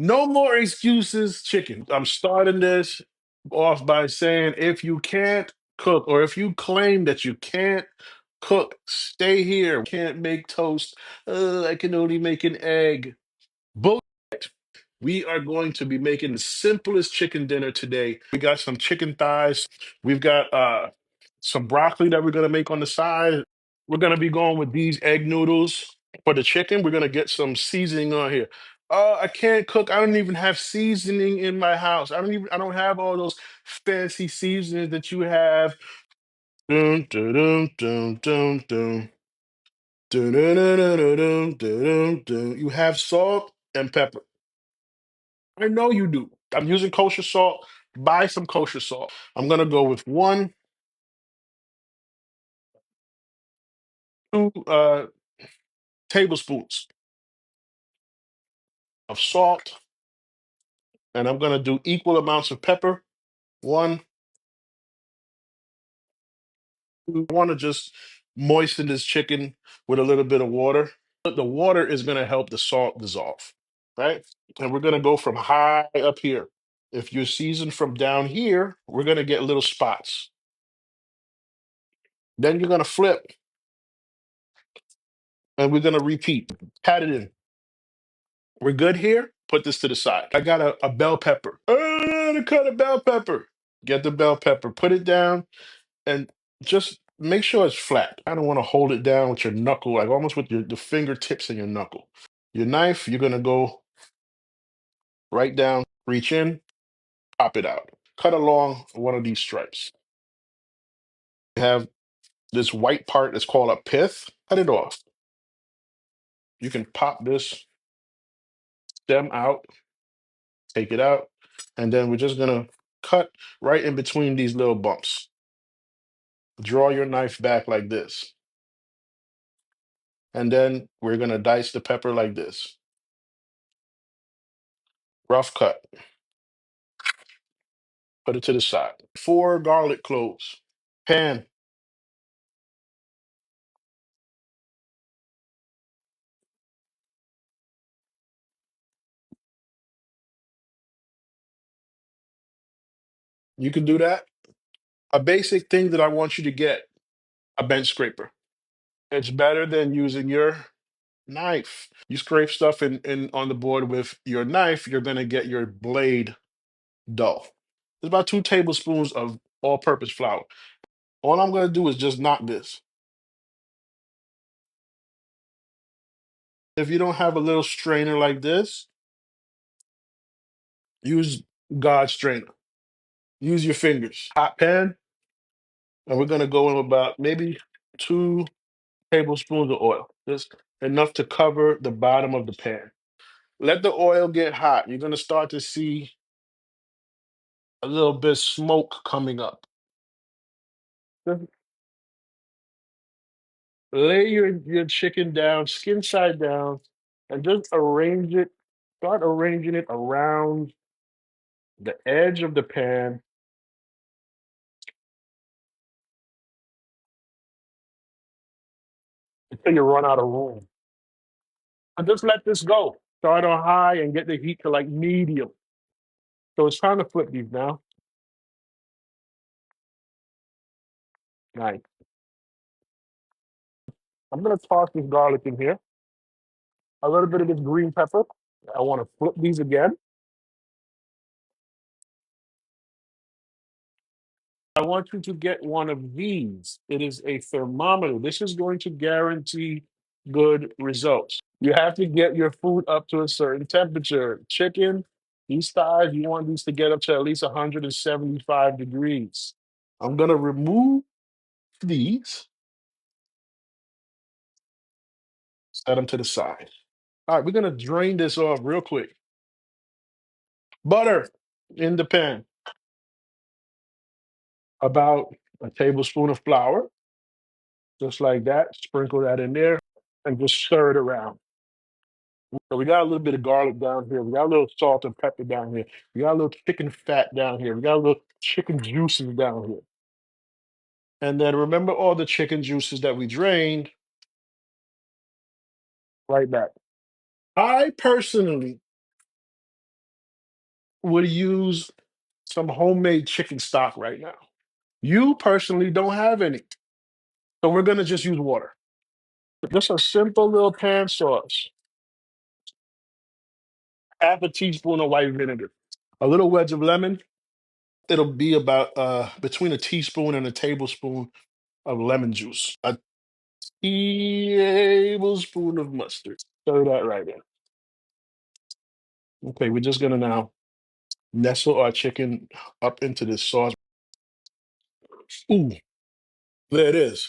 No more excuses, chicken. I'm starting this off by saying if you can't cook or if you claim that you can't cook, stay here. Can't make toast. I can only make an egg. Bull. We are going to be making the simplest chicken dinner today. We got some chicken thighs. We've got some broccoli that we're going to make on the side. We're going to be going with these egg noodles for the chicken. We're going to get some seasoning on here. I can't cook. I don't even have seasoning in my house. I don't have all those fancy seasonings that you have. Dun, dun, dun, dun, dun, dun. Dun, dun, dun, dun, dun, dun, dun, dun, dun. You have salt and pepper. I know you do. I'm using kosher salt. Buy some kosher salt. I'm gonna go with 2 tablespoons of salt, and I'm gonna do equal amounts of pepper. One, I want to just moisten this chicken with a little bit of water. But the water is gonna help the salt dissolve, right? And we're gonna go from high up here. If you're seasoned from down here, we're gonna get little spots. Then you're gonna flip, and we're gonna repeat. Pat it in. We're good here. Put this to the side. I got a bell pepper. To cut a bell pepper. Get the bell pepper. Put it down and just make sure it's flat. I don't want to hold it down with your knuckle, like almost with the fingertips and your knuckle. Your knife, you're gonna go right down, reach in, pop it out. Cut along one of these stripes. You have this white part that's called a pith. Cut it off. You can pop this stem out, take it out, and then we're just gonna cut right in between these little bumps. Draw your knife back like this. And then we're gonna dice the pepper like this. Rough cut. Put it to the side. 4 garlic cloves. Pan. You can do that. A basic thing that I want you to get, a bench scraper. It's better than using your knife. You scrape stuff in on the board with your knife, you're gonna get your blade dull. It's about 2 tablespoons of all-purpose flour. All I'm gonna do is just knock this. If you don't have a little strainer like this, use God's strainer. Use your fingers. Hot pan, and we're gonna go in about maybe 2 tablespoons of oil, just enough to cover the bottom of the pan. Let the oil get hot. You're gonna start to see a little bit of smoke coming up. Just lay your chicken down, skin side down, and just arrange it. Start arranging it around the edge of the pan until you run out of room. And just let this go. Start on high and get the heat to like medium. So it's time to flip these now. Nice. I'm gonna toss this garlic in here. A little bit of this green pepper. I want to flip these again. I want you to get one of these. It is a thermometer. This is going to guarantee good results. You have to get your food up to a certain temperature. Chicken, these thighs, you want these to get up to at least 175 degrees. I'm going to remove these, set them to the side. All right, we're going to drain this off real quick. Butter in the pan, about a tablespoon of flour, just like that. Sprinkle that in there and just stir it around. So we got a little bit of garlic down here. We got a little salt and pepper down here. We got a little chicken fat down here. We got a little chicken juices down here. And then remember all the chicken juices that we drained right back. I personally would use some homemade chicken stock right now. You personally don't have any, so we're gonna just use water. Just a simple little pan sauce, half a teaspoon of white vinegar, a little wedge of lemon. It'll be about between a teaspoon and a tablespoon of lemon juice. A tablespoon of mustard. Throw that right in. Okay, we're just gonna now nestle our chicken up into this sauce. Ooh, there it is.